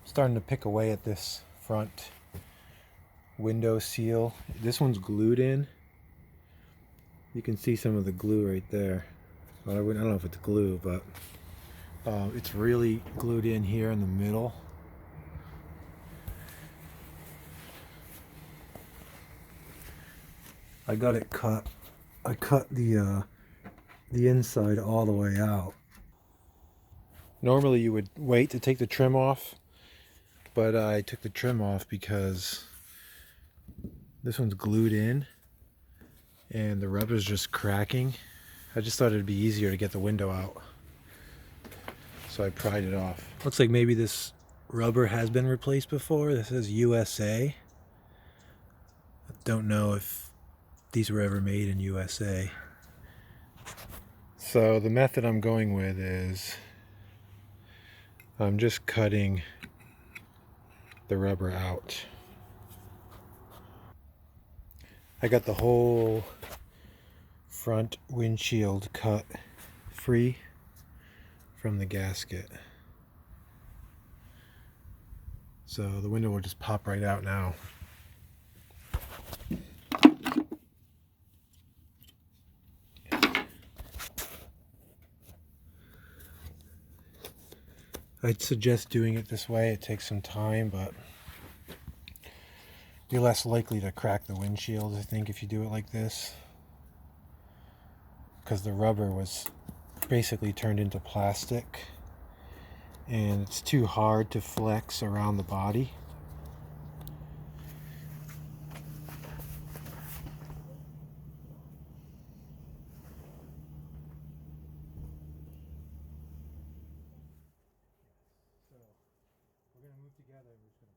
Starting to pick away at this front window seal. This one's glued in. You can see some of the glue right there. Well, I don't know if it's glue, but it's really glued in here in the middle. I got it cut. I cut the inside all the way out. Normally you would wait to take the trim off, but I took the trim off because this one's glued in and the rubber's just cracking. I just thought it'd be easier to get the window out, so I pried it off. Looks like maybe this rubber has been replaced before. This says USA. I don't know if these were ever made in USA. So the method I'm going with is I'm just cutting the rubber out. I got the whole front windshield cut free from the gasket. So the window will just pop right out now. I'd suggest doing it this way. It takes some time, but you're less likely to crack the windshield, I think, if you do it like this. Because the rubber was basically turned into plastic, and it's too hard to flex around the body. So we're gonna move together. We're just gonna,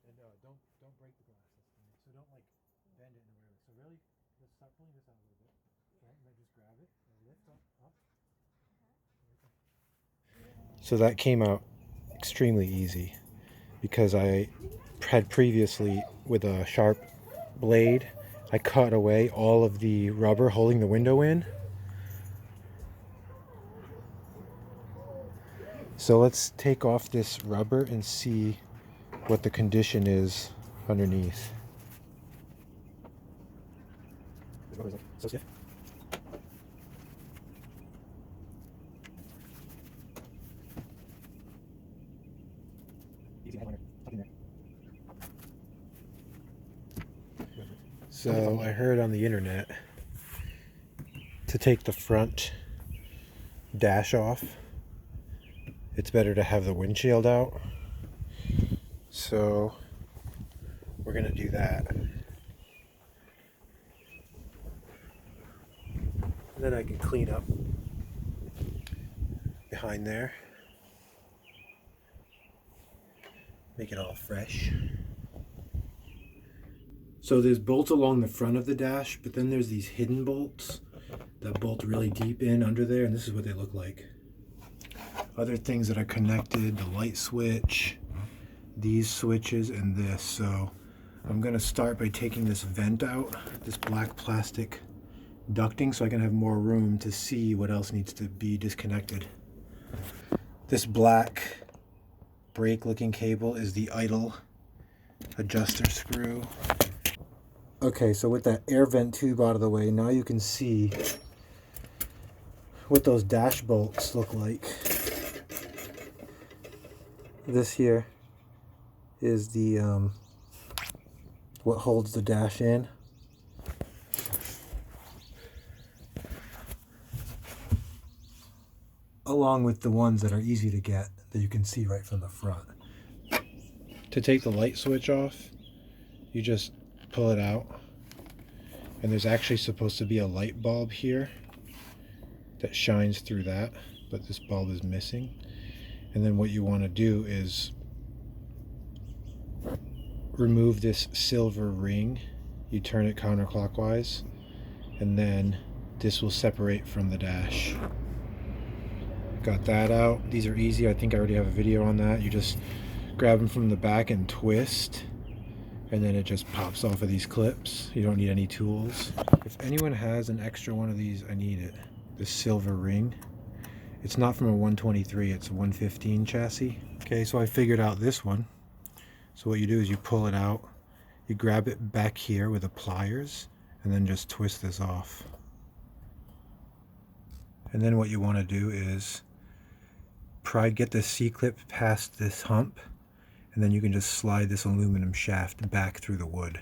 and don't break the glasses. So don't like bend it in a way. So really, just start pulling this out a little bit. Okay, and then just grab it and lift up. So that came out extremely easy because I had previously, with a sharp blade, I cut away all of the rubber holding the window in. So let's take off this rubber and see what the condition is underneath. The rubber is like so stiff. So I heard on the internet to take the front dash off, it's better to have the windshield out. So we're gonna do that. And then I can clean up behind there, make it all fresh. So there's bolts along the front of the dash, but then there's these hidden bolts that bolt really deep in under there, and this is what they look like. Other things that are connected, the light switch, these switches, and this. So I'm gonna start by taking this vent out, this black plastic ducting, so I can have more room to see what else needs to be disconnected. This black brake looking cable is the idle adjuster screw. Okay, so with that air vent tube out of the way, now you can see what those dash bolts look like. This here is the what holds the dash in. Along with the ones that are easy to get that you can see right from the front. To take the light switch off, you just pull it out, and there's actually supposed to be a light bulb here that shines through that, but this bulb is missing. And then what you want to do is remove this silver ring. You turn it counterclockwise, and then this will separate from the dash. Got that out. These are easy. I think I already have a video on that. You just grab them from the back and twist, and then it just pops off of these clips. You don't need any tools. If anyone has an extra one of these, I need it. this silver ring. It's not from a 123, it's a 115 chassis. Okay, so I figured out this one. So what you do is you pull it out, you grab it back here with the pliers, and then just twist this off. And then what you want to do is get this C-clip past this hump, and then you can just slide this aluminum shaft back through the wood.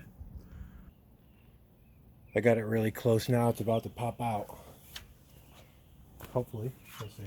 I got it really close now, it's about to pop out. Hopefully, we'll see.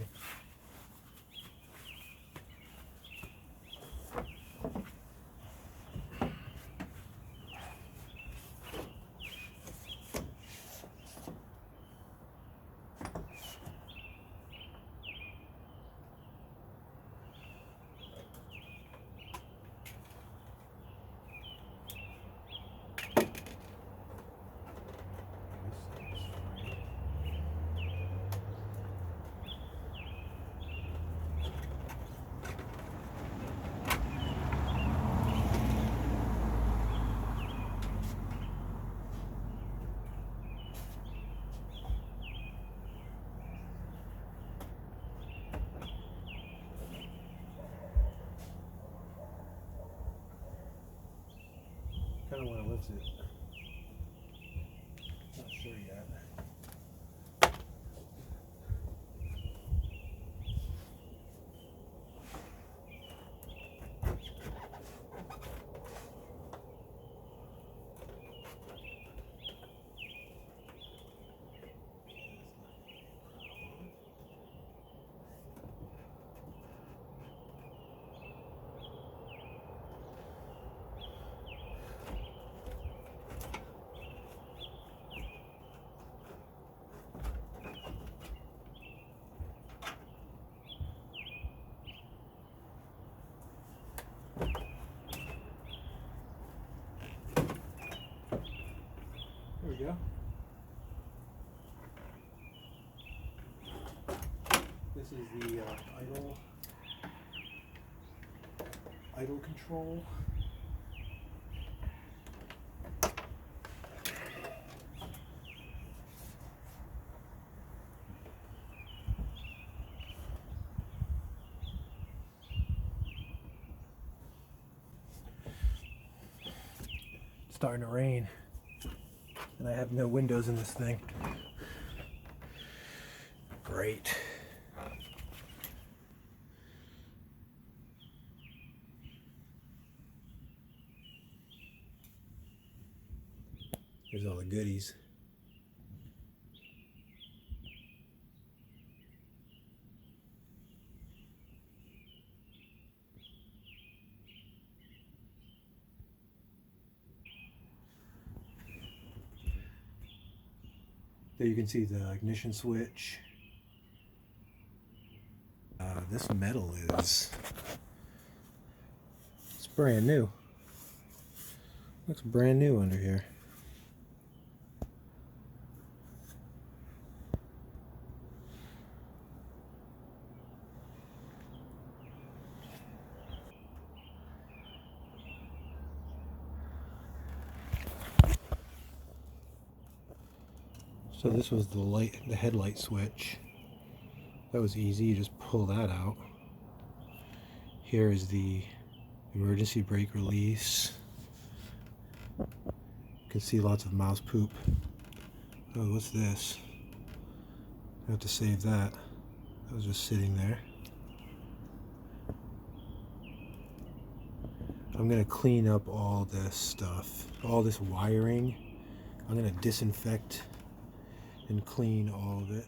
I kind of want to lift it. Not sure yet. There we go. This is the idle control. It's starting to rain. And I have no windows in this thing. Great. Here's all the goodies. There you can see the ignition switch. This metal is, it's brand new. Looks brand new under here. So this was the headlight switch. That was easy, you just pull that out. Here is the emergency brake release. You can see lots of mouse poop. Oh, what's this? I have to save that. That was just sitting there. I'm gonna clean up all this stuff, all this wiring. I'm gonna disinfect and clean all of it.